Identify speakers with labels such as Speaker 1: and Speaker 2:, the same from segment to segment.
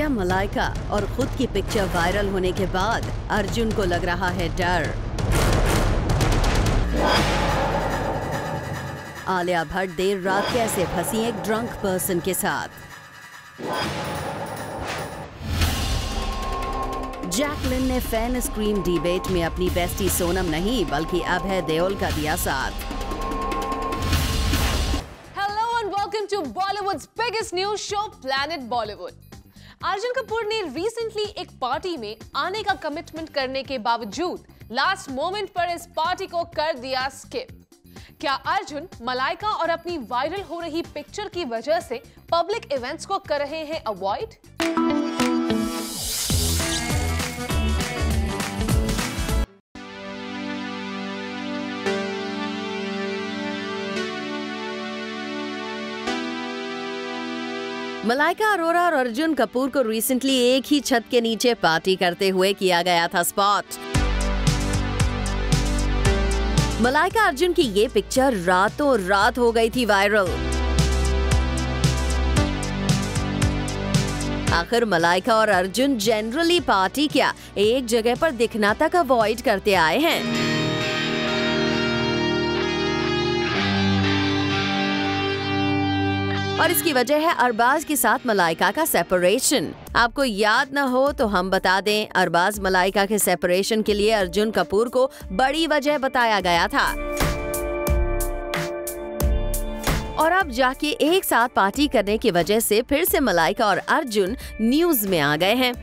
Speaker 1: क्या मलाइका और खुद की पिक्चर वायरल होने के बाद अर्जुन को लग रहा है डर? आलिया भट्ट देर रात कैसे फंसी एक ड्रंक पर्सन के साथ? जैकलिन ने फैन स्क्रीन डिबेट में अपनी बेस्टी सोनम नहीं बल्कि अभय देओल का दिया साथ।
Speaker 2: Hello and welcome to Bollywood's biggest news show, Planet Bollywood. Arjun Kapoor ने रिसेंटली एक पार्टी में आने का कमिटमेंट करने के बावजूद लास्ट मोमेंट पर इस पार्टी को कर दिया स्किप। क्या अर्जुन मलाइका और अपनी वायरल हो रही पिक्चर की वजह से पब्लिक इवेंट्स को कर रहे हैं अवॉइड?
Speaker 1: मलाइका अरोरा और अर्जुन कपूर को रिसेंटली एक ही छत के नीचे पार्टी करते हुए किया गया था स्पॉट। मलाइका अर्जुन की ये पिक्चर रातों रात हो गई थी वायरल। आखिर मलाइका और अर्जुन जनरली पार्टी क्या एक जगह पर दिखना तक अवॉइड करते आए हैं। और इसकी वजह है अरबाज के साथ मलाइका का सेपरेशन। आपको याद न हो तो हम बता दें, अरबाज मलाइका के सेपरेशन के लिए अर्जुन कपूर को बड़ी वजह बताया गया था। और अब जाके एक साथ पार्टी करने की वजह से फिर से मलाइका और अर्जुन न्यूज में आ गए हैं।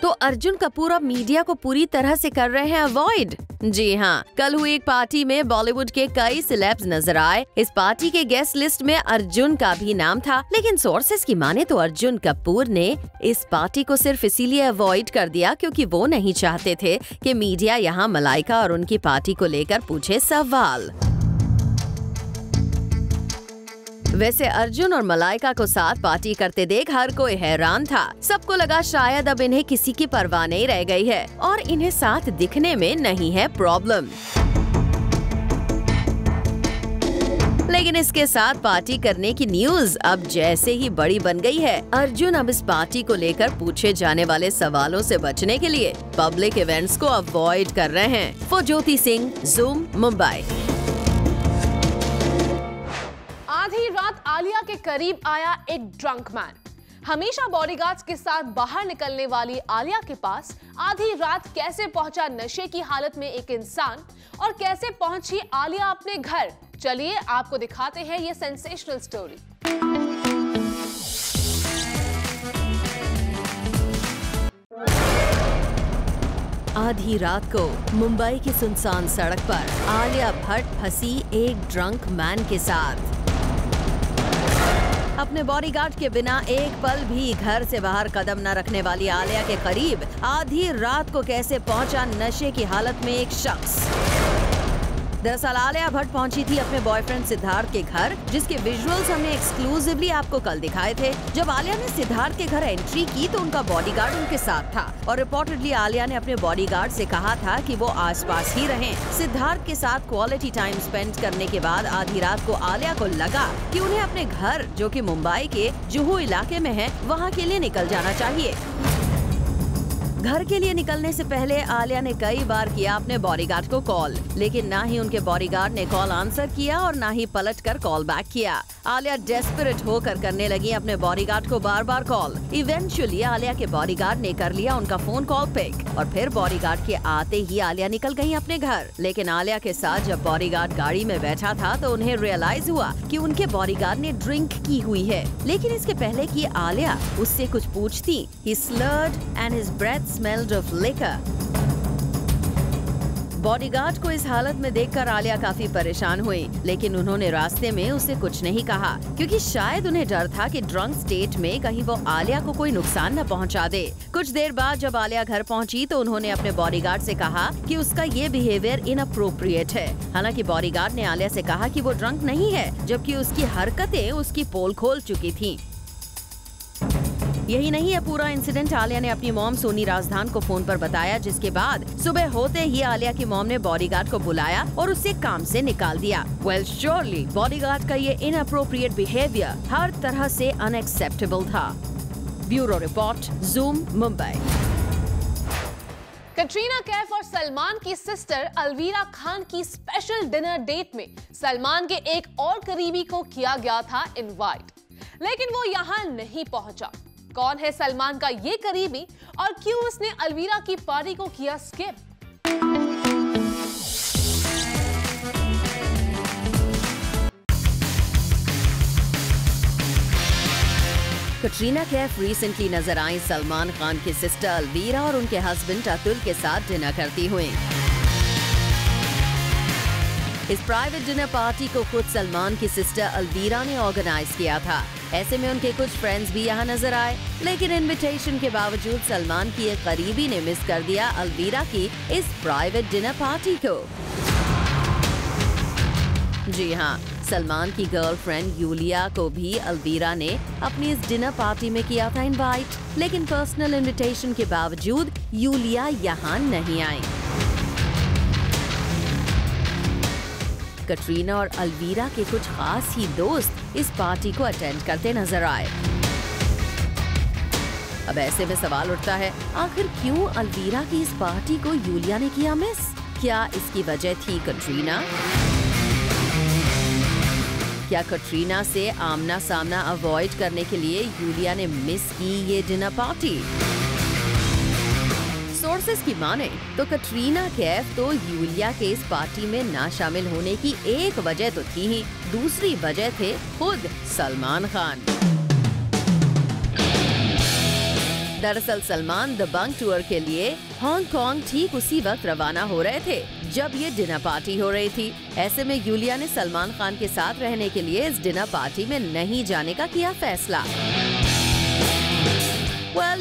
Speaker 1: तो अर्जुन कपूर अब मीडिया को पूरी तरह से कर रहे हैं अवॉइड। जी हाँ, कल हुई एक पार्टी में बॉलीवुड के कई सेलेब्स नजर आए। इस पार्टी के गेस्ट लिस्ट में अर्जुन का भी नाम था, लेकिन सोर्सेस की माने तो अर्जुन कपूर ने इस पार्टी को सिर्फ इसीलिए अवॉइड कर दिया क्योंकि वो नहीं चाहते थे कि मीडिया यहाँ मलाइका और उनकी पार्टी को लेकर पूछे सवाल। वैसे अर्जुन और मलाइका को साथ पार्टी करते देख हर कोई हैरान था। सबको लगा शायद अब इन्हें किसी की परवाह नहीं रह गई है और इन्हें साथ दिखने में नहीं है प्रॉब्लम। लेकिन इसके साथ पार्टी करने की न्यूज अब जैसे ही बड़ी बन गई है। अर्जुन अब इस पार्टी को लेकर पूछे जाने वाले सवालों से बचने के लिए पब्लिक इवेंट्स को अवॉइड कर रहे हैं। For Jyoti Singh, zoom, Mumbai.
Speaker 2: आधी रात आलिया के करीब आया एक ड्रंक मैन। हमेशा बॉडीगार्ड्स के साथ बाहर निकलने वाली आलिया के पास आधी रात कैसे पहुंचा नशे की हालत में एक इंसान और कैसे पहुंची आलिया अपने घर? चलिए आपको दिखाते हैं ये सेंसेशनल स्टोरी।
Speaker 1: आधी रात को मुंबई की सुनसान सड़क पर आलिया भट्ट फंसी एक ड्रंक मैन के साथ। अपने बॉडीगार्ड के बिना एक पल भी घर से बाहर कदम न रखने वाली आलिया के करीब आधी रात को कैसे पहुंचा नशे की हालत में एक शख्स? दरअसल आलिया भट्ट पहुंची थी अपने बॉयफ्रेंड सिद्धार्थ के घर, जिसके विजुअल्स हमने एक्सक्लूसिवली आपको कल दिखाए थे। जब आलिया ने सिद्धार्थ के घर एंट्री की तो उनका बॉडीगार्ड उनके साथ था और रिपोर्टेडली आलिया ने अपने बॉडीगार्ड से कहा था कि वो आसपास ही रहें। सिद्धार्थ के साथ क्वालिटी टाइम स्पेंड करने के बाद आधी रात को आलिया को लगा कि उन्हें अपने घर, जो कि मुंबई के जुहू इलाके में है, वहाँ के लिए निकल जाना चाहिए। घर के लिए निकलने से पहले आलिया ने कई बार किया अपने बॉडीगार्ड को कॉल, लेकिन ना ही उनके बॉडीगार्ड ने कॉल आंसर किया और ना ही पलटकर कॉल बैक किया। आलिया डेस्परेट होकर करने लगी अपने बॉडीगार्ड को बार बार कॉल। इवेंचुअली आलिया के बॉडीगार्ड ने कर लिया उनका फोन कॉल पिक और फिर बॉडीगार्ड के आते ही आलिया निकल गई अपने घर। लेकिन आलिया के साथ जब बॉडीगार्ड गाड़ी में बैठा था तो उन्हें रियलाइज हुआ कि उनके बॉडीगार्ड ने ड्रिंक की हुई है। लेकिन इसके पहले कि आलिया उससे कुछ पूछती, he slurred and his breath smelled of liquor। Bodyguard को इस हालत में देखकर आलिया काफी परेशान हुई, लेकिन उन्होंने रास्ते में उसे कुछ नहीं कहा क्योंकि शायद उन्हें डर था कि ड्रंक स्टेट में कहीं वो आलिया को कोई नुकसान न पहुंचा दे। कुछ देर बाद जब आलिया घर पहुंची तो उन्होंने अपने बॉडीगार्ड से कहा कि उसका ये बिहेवियर इनअप्रोप्रिएट है। हालांकि बॉडीगार्ड ने आलिया से कहा कि वो ड्रंक नहीं है, जबकि उसकी हरकतें उसकी पोल खोल चुकी थीं। यही नहीं है पूरा इंसिडेंट, आलिया ने अपनी मॉम सोनी राजधान को फोन पर बताया, जिसके बाद सुबह होते ही आलिया की मॉम ने बॉडीगार्ड को बुलाया और उसे काम से निकाल दिया। वेल श्योरली बॉडीगार्ड का ये इनअप्रोप्रिएट बिहेवियर हर तरह से अनएक्सेप्टेबल था। Bureau report, zoom, Mumbai.
Speaker 2: Katrina Kaif और सलमान की सिस्टर अलवीरा खान की स्पेशल डिनर डेट में सलमान के एक और करीबी को किया गया था इनवाइट, लेकिन वो यहाँ नहीं पहुंचा। कौन है सलमान का ये करीबी और क्यों उसने अलवीरा की पार्टी को किया स्किप?
Speaker 1: कटरीना कैफ रिसेंटली नजर आई सलमान खान की सिस्टर अलवीरा और उनके हस्बैंड अतुल के साथ डिनर करती हुई। इस प्राइवेट डिनर पार्टी को खुद सलमान की सिस्टर अलवीरा ने ऑर्गेनाइज किया था। ऐसे में उनके कुछ फ्रेंड्स भी यहाँ नजर आए, लेकिन इनविटेशन के बावजूद सलमान की एक करीबी ने मिस कर दिया अलवीरा की इस प्राइवेट डिनर पार्टी को। जी हाँ, सलमान की गर्लफ्रेंड यूलिया को भी अलवीरा ने अपनी इस डिनर पार्टी में किया था इनवाइट, लेकिन पर्सनल इनविटेशन के बावजूद यूलिया यहाँ नहीं आई। कटरीना और अलवीरा के कुछ खास ही दोस्त इस पार्टी को अटेंड करते नजर आए। अब ऐसे में सवाल उठता है, आखिर क्यों अलवीरा की इस पार्टी को यूलिया ने किया मिस? क्या इसकी वजह थी कटरीना? क्या कटरीना से आमना सामना अवॉइड करने के लिए यूलिया ने मिस की ये डिनर पार्टी? सोर्सेस की माने तो कटरीना कैफ तो यूलिया के इस पार्टी में ना शामिल होने की एक वजह तो थी ही, दूसरी वजह थे खुद सलमान खान। दरअसल सलमान द बंक टूर के लिए हांगकांग ठीक उसी वक्त रवाना हो रहे थे जब ये डिनर पार्टी हो रही थी। ऐसे में यूलिया ने सलमान खान के साथ रहने के लिए इस डिनर पार्टी में नहीं जाने का किया फैसला।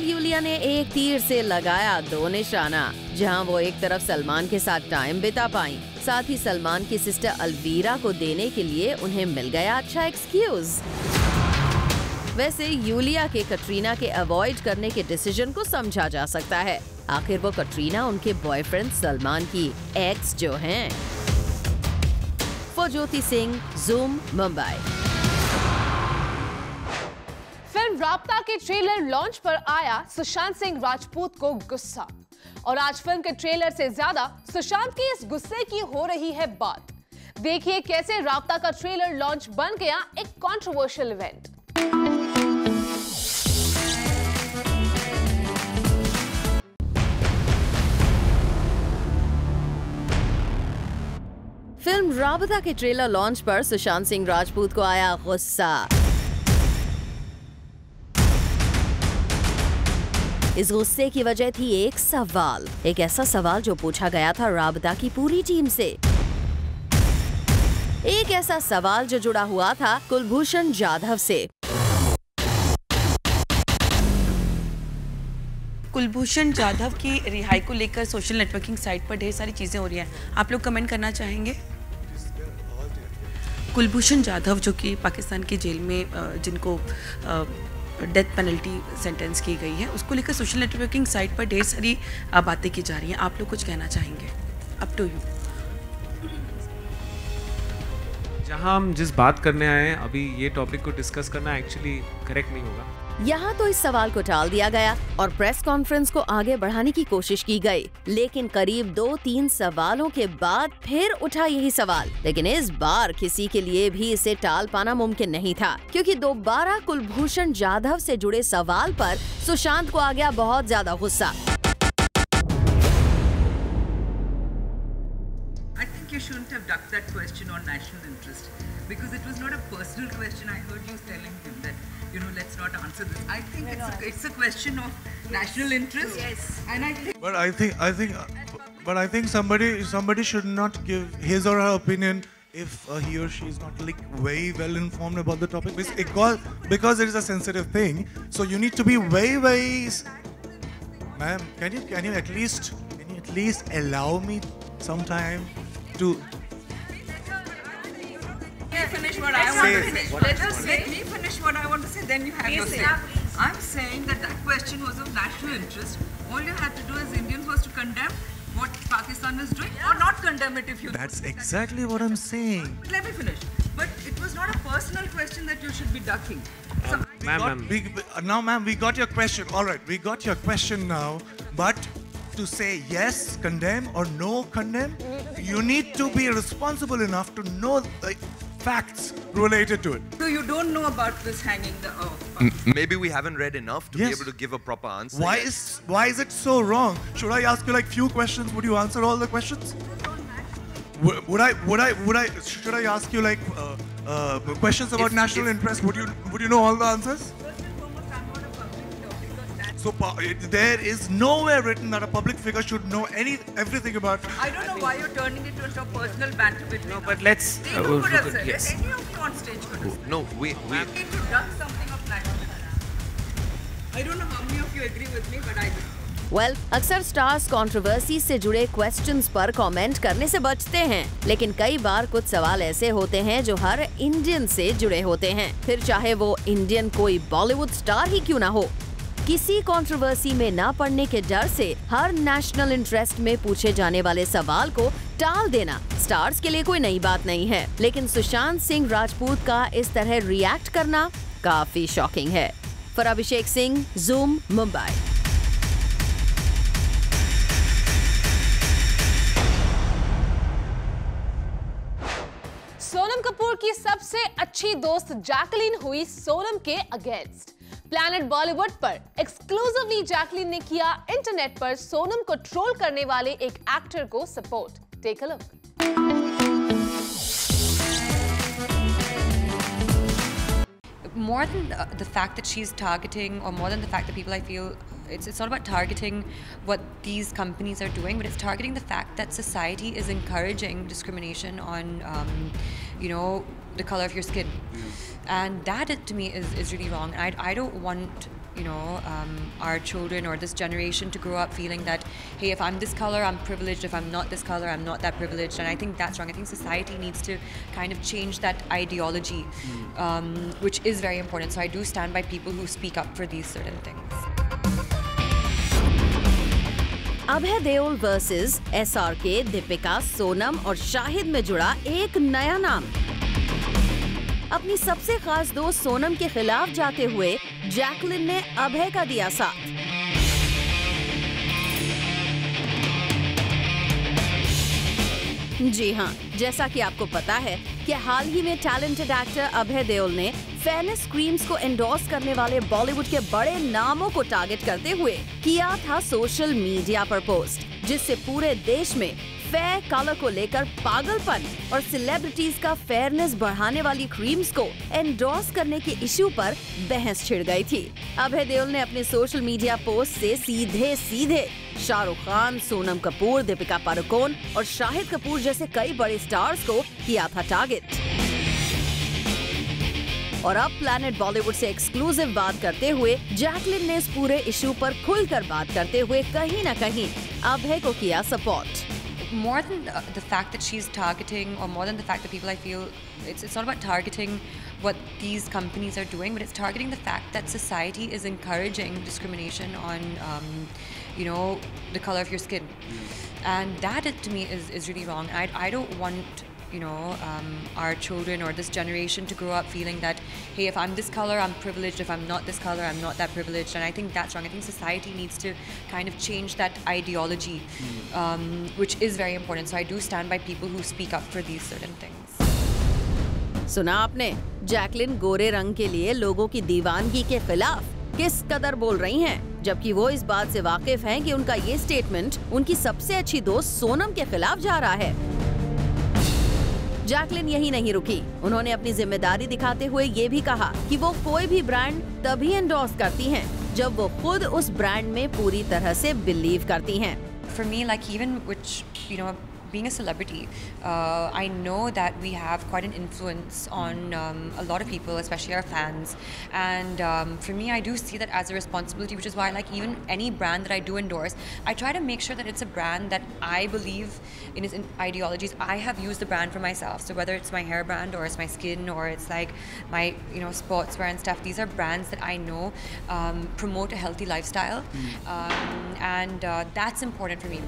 Speaker 1: यूलिया ने एक तीर से लगाया दो निशाना। जहां वो एक तरफ सलमान के साथ टाइम बिता पाई, साथ ही सलमान की सिस्टर अलवीरा को देने के लिए उन्हें मिल गया अच्छा एक्सक्यूज। वैसे यूलिया के कटरीना के अवॉइड करने के डिसीजन को समझा जा सकता है। आखिर वो कटरीना उनके बॉयफ्रेंड सलमान की एक्स जो हैं। ज्योति सिंह, ज़ूम, मुंबई।
Speaker 2: फिल्म राब्ता के ट्रेलर लॉन्च पर आया सुशांत सिंह राजपूत को गुस्सा, और आज फिल्म के ट्रेलर से ज्यादा सुशांत के इस गुस्से की हो रही है बात। देखिए कैसे राब्ता का ट्रेलर लॉन्च बन गया एक कंट्रोवर्शियल इवेंट।
Speaker 1: फिल्म राब्ता के ट्रेलर लॉन्च पर सुशांत सिंह राजपूत को आया गुस्सा। इस गुस्से की वजह थी एक सवाल, एक ऐसा सवाल जो पूछा गया था राब्ता की पूरी टीम से। एक ऐसा सवाल जो जुड़ा हुआ था कुलभूषण जाधव से।
Speaker 3: कुलभूषण जाधव की रिहाई को लेकर सोशल नेटवर्किंग साइट पर ढेर सारी चीजें हो रही हैं, आप लोग कमेंट करना चाहेंगे? कुलभूषण जाधव जो कि पाकिस्तान की जेल में जिनको डेथ पेनल्टी सेंटेंस की गई है, उसको लेकर सोशल नेटवर्किंग साइट पर ढेर सारी बातें की जा रही हैं, आप लोग कुछ कहना चाहेंगे? Up to you.
Speaker 4: जहां हम जिस बात करने आए हैं अभी ये टॉपिक को डिस्कस करना एक्चुअली करेक्ट नहीं होगा।
Speaker 1: यहाँ तो इस सवाल को टाल दिया गया और प्रेस कॉन्फ्रेंस को आगे बढ़ाने की कोशिश की गई, लेकिन करीब 2-3 सवालों के बाद फिर उठा यही सवाल। लेकिन इस बार किसी के लिए भी इसे टाल पाना मुमकिन नहीं था, क्योंकि दोबारा कुलभूषण जाधव से जुड़े सवाल पर सुशांत को आ गया बहुत ज्यादा गुस्सा।
Speaker 5: I think you shouldn't have ducked that question on national interest, because it was not a personal question. I heard you telling him that, you know, let's not answer this. I think it's a question of national interest. Yes. And I think.
Speaker 6: But I think somebody should not give his or her opinion if he or she is not like very well informed about the topic, because it is a sensitive thing. So you need to be very. Ma'am, can you at least allow me some time to
Speaker 5: finish what I want to finish. Let me finish what I want to say, then you have your say. I'm saying that question was of national interest. All you had to do as Indians was to condemn what Pakistan is doing or not condemn it if you...
Speaker 6: That's exactly what I'm saying.
Speaker 5: Let me finish. But it was not a personal question that you should be ducking. So
Speaker 4: Ma'am,
Speaker 6: Now, ma'am, we got your question. All right, we got your question now. But to say yes, condemn, or no, condemn, you need to be responsible enough to know the facts related to it.
Speaker 5: So you don't know about this hanging the...
Speaker 7: Maybe we haven't read enough to be
Speaker 6: Yes.
Speaker 7: able to give a proper answer.
Speaker 6: Why is it so wrong? Should I ask you like few questions? Would you answer all the questions? Should I ask you like questions about national interest? Would you know all the answers? So there is nowhere written that a public figure should know everything about.
Speaker 5: I don't know why you're turning it into a personal banter between us.
Speaker 4: but let's...
Speaker 5: They could have said
Speaker 4: yes.
Speaker 5: it. Any of you on stage could have said
Speaker 7: No, we
Speaker 5: it. You need to duck something of national interest. I don't know how many of you agree with me, but I do.
Speaker 1: Well अक्सर stars controversy से जुड़े questions पर comment करने से बचते हैं, लेकिन कई बार कुछ सवाल ऐसे होते हैं जो हर इंडियन से जुड़े होते हैं, फिर चाहे वो इंडियन कोई बॉलीवुड स्टार ही क्यों ना हो। किसी कंट्रोवर्सी में ना पड़ने के डर से हर नेशनल इंटरेस्ट में पूछे जाने वाले सवाल को टाल देना स्टार्स के लिए कोई नई बात नहीं है, लेकिन सुशांत सिंह राजपूत का इस तरह रिएक्ट करना काफी शॉकिंग है। For Abhishek Singh, zoom, Mumbai.
Speaker 2: सोनम कपूर की सबसे अच्छी दोस्त जैकलीन हुई सोनम के अगेंस्ट। प्लैनेट बॉलीवुड पर एक्सक्लूसिवली जैकलीन ने किया इंटरनेट पर सोनम को ट्रोल करने वाले एक एक्टर को support. Take a look.
Speaker 8: More than the fact that she's targeting, or more than the fact that people, I feel it's not about targeting what these companies are doing, but it's targeting the fact that society is encouraging discrimination on the color of your skin, and that to me is really wrong. I don't want our children or this generation to grow up feeling that, hey, if I'm this color, I'm privileged. If I'm not this color, I'm not that privileged. And I think that's wrong. I think society needs to kind of change that ideology, which is very important. So I do stand by people who speak up for these certain things.
Speaker 1: Abhay Deol versus SRK, Deepika, Sonam और शाहिद में जुड़ा एक नया नाम। अपनी सबसे खास दोस्त सोनम के खिलाफ जाते हुए जैकलिन ने अभय का दिया साथ। जी हाँ, जैसा कि आपको पता है कि हाल ही में टैलेंटेड एक्टर अभय देओल ने फेयरनेस क्रीम्स को एंडोर्स करने वाले बॉलीवुड के बड़े नामों को टारगेट करते हुए किया था सोशल मीडिया पर पोस्ट, जिससे पूरे देश में फेयर कलर को लेकर पागलपन और सेलिब्रिटीज का फेयरनेस बढ़ाने वाली क्रीम्स को एंडोर्स करने के इश्यू पर बहस छिड़ गई थी। अभय देओल ने अपने सोशल मीडिया पोस्ट से सीधे शाहरुख खान, सोनम कपूर, दीपिका पादुकोण और शाहिद कपूर जैसे कई बड़े स्टार्स को किया था टारगेट। और अब प्लैनेट बॉलीवुड से एक्सक्लूसिव बात करते हुए जैकलिन ने इस पूरे इश्यू पर खुलकर बात करते हुए कहीं न कहीं अभय को किया support.
Speaker 8: More than the fact that she's targeting, or more than the fact that people, I feel it's not about targeting what these companies are doing, but it's targeting the fact that society is encouraging discrimination on the color of your skin, and that to me is really wrong. I don't want our children or this generation to grow up feeling that, hey, if I'm this color, I'm privileged. If I'm not this color, I'm not that privileged. And I think that's wrong. I think society needs to kind of change that ideology, which is very important. So I do stand by people who speak up for these certain things.
Speaker 1: सुना आपने, Jacqueline गोरे रंग के लिए लोगों की दीवानगी के खिलाफ किस कदर बोल रही हैं, जबकि वो इस बात से वाकिफ हैं कि उनका ये स्टेटमेंट उनकी सबसे अच्छी दोस्त सोनम के खिलाफ जा रहा है। जैकलिन यही नहीं रुकी, उन्होंने अपनी जिम्मेदारी दिखाते हुए ये भी कहा कि वो कोई भी ब्रांड तभी एंडोर्स करती हैं जब वो खुद उस ब्रांड में पूरी तरह से बिलीव करती हैं।
Speaker 8: For me, like even which being a celebrity, I know that we have quite an influence on a lot of people, especially our fans. And for me, I do see that as a responsibility, which is why, like, even any brand that I do endorse, I try to make sure that it's a brand that I believe in its ideologies. I have used the brand for myself. So whether it's my hair brand or it's my skin or it's like my, you know, sportswear and stuff, these are brands that I know promote a healthy lifestyle. And that's important for me.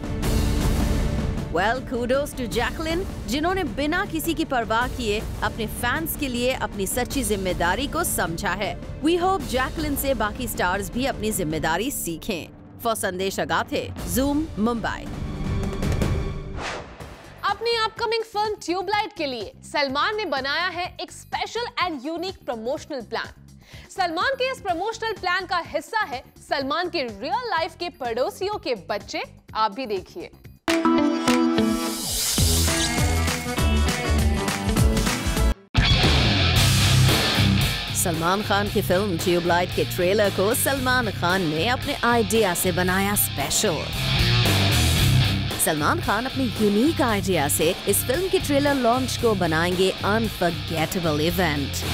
Speaker 1: Well, kudos to Jacqueline, जिन्होंने बिना किसी की परवाह किए अपने fans के लिए अपनी सच्ची जिम्मेदारी को समझा है। We hope Jacqueline से बाकी स्टार्स भी अपनी जिम्मेदारी सीखें। For संदेश अगाथे, Zoom, मुंबई।
Speaker 2: अपनी अपकमिंग फिल्म ट्यूबलाइट के लिए सलमान ने बनाया है एक special and unique promotional plan. Salman के इस प्रमोशनल प्लान का हिस्सा है सलमान के रियल लाइफ के पड़ोसियों के बच्चे। आप भी देखिए।
Speaker 1: सलमान खान की फिल्म ट्यूबलाइट के ट्रेलर को सलमान खान ने अपने आइडिया से बनाया स्पेशल। सलमान खान अपने यूनिक आइडिया से इस फिल्म के ट्रेलर लॉन्च को बनाएंगे अनफॉरगेटेबल इवेंट।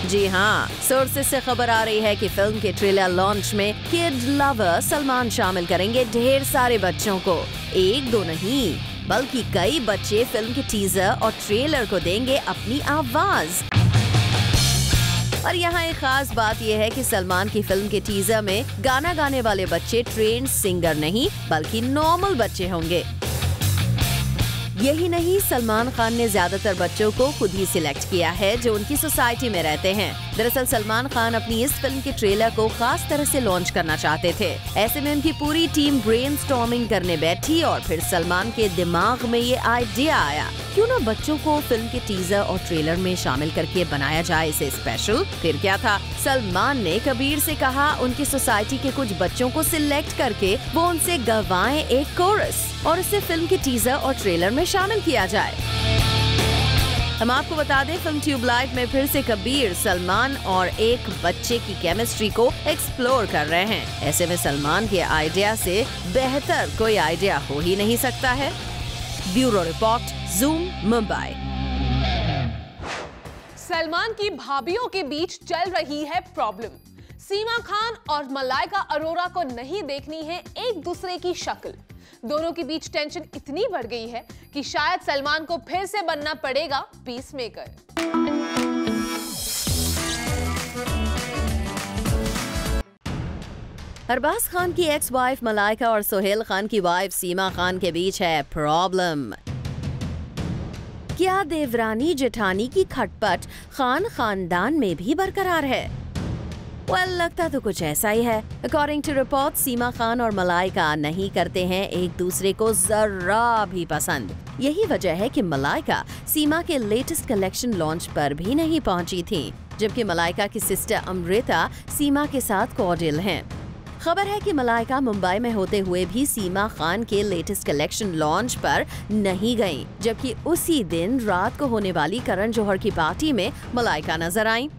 Speaker 1: जी हाँ, सोर्सेस से खबर आ रही है कि फिल्म के ट्रेलर लॉन्च में किड लवर सलमान शामिल करेंगे ढेर सारे बच्चों को। एक दो नहीं बल्कि कई बच्चे फिल्म के टीजर और ट्रेलर को देंगे अपनी आवाज। और यहाँ एक खास बात यह है कि सलमान की फिल्म के टीजर में गाना गाने वाले बच्चे ट्रेंड सिंगर नहीं बल्कि नॉर्मल बच्चे होंगे। यही नहीं, सलमान खान ने ज्यादातर बच्चों को खुद ही सिलेक्ट किया है जो उनकी सोसाइटी में रहते हैं। दरअसल सलमान खान अपनी इस फिल्म के ट्रेलर को खास तरह से लॉन्च करना चाहते थे। ऐसे में उनकी पूरी टीम ब्रेनस्टॉर्मिंग करने बैठी और फिर सलमान के दिमाग में ये आइडिया आया, क्यों ना बच्चों को फिल्म के टीजर और ट्रेलर में शामिल करके बनाया जाए इसे स्पेशल। फिर क्या था, सलमान ने कबीर से कहा उनकी सोसाइटी के कुछ बच्चों को सिलेक्ट करके वो उनसे गवाएं एक कोरस और इसे फिल्म के टीजर और ट्रेलर में शामिल किया जाए। हम आपको बता दें, फिल्म ट्यूबलाइट में फिर से कबीर, सलमान और एक बच्चे की केमिस्ट्री को एक्सप्लोर कर रहे हैं। ऐसे में सलमान के आइडिया से बेहतर कोई आइडिया हो ही नहीं सकता है। Bureau report, Zoom, Mumbai.
Speaker 2: Salman की भाभियों के बीच चल रही है प्रॉब्लम। सीमा खान और मलाइका अरोरा को नहीं देखनी है एक दूसरे की शक्ल। दोनों के बीच टेंशन इतनी बढ़ गई है कि शायद सलमान को फिर से बनना पड़ेगा पीसमेकर।
Speaker 1: अरबाज खान की एक्स वाइफ मलाइका और सोहेल खान की वाइफ सीमा खान के बीच है प्रॉब्लम। क्या देवरानी जेठानी की खटपट खान खानदान में भी बरकरार है? Well, लगता तो कुछ ऐसा ही है। अकॉर्डिंग टू रिपोर्ट, सीमा खान और मलाइका नहीं करते हैं एक दूसरे को जरा भी पसंद। यही वजह है कि मलाइका सीमा के लेटेस्ट कलेक्शन लॉन्च पर भी नहीं पहुंची थी, जबकि मलाइका की सिस्टर अमृता सीमा के साथ कॉर्डियल हैं। खबर है कि मलाइका मुंबई में होते हुए भी सीमा खान के लेटेस्ट कलेक्शन लॉन्च पर नहीं गईं, जबकि उसी दिन रात को होने वाली करण जौहर की पार्टी में मलाइका नजर आईं।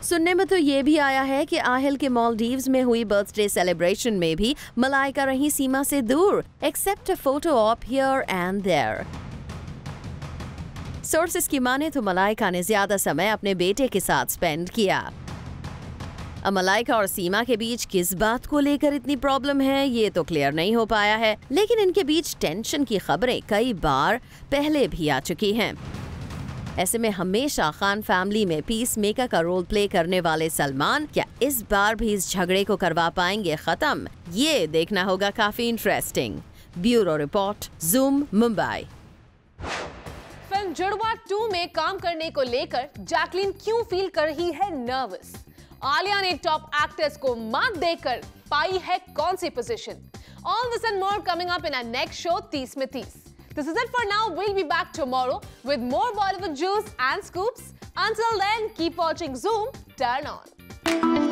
Speaker 1: सुनने में तो ये भी आया है कि आहिल के मालदीव्स में हुई बर्थडे सेलिब्रेशन में भी मलाइका रही सीमा से दूर, except a photo op here and there. Sources की माने तो मलाइका ने ज्यादा समय अपने बेटे के साथ स्पेंड किया। अब मलाइका और सीमा के बीच किस बात को लेकर इतनी प्रॉब्लम है ये तो क्लियर नहीं हो पाया है, लेकिन इनके बीच टेंशन की खबरें कई बार पहले भी आ चुकी हैं। ऐसे में हमेशा खान फैमिली में पीस मेकर का रोल प्ले करने वाले सलमान क्या इस बार भी इस झगड़े को करवा पाएंगे खत्म? ये देखना होगा काफी interesting. Bureau report, Zoom, Mumbai.
Speaker 2: Film जुड़वा 2 में काम करने को लेकर जैकलीन क्यों फील कर रही है नर्वस? आलिया ने टॉप एक्टर्स को मात देकर पाई है कौन सी position? All this and more coming up in our next show 30 में 30। This is it for now. We'll be back tomorrow with more Bollywood juice and scoops. Until then, keep watching Zoom. Turn on.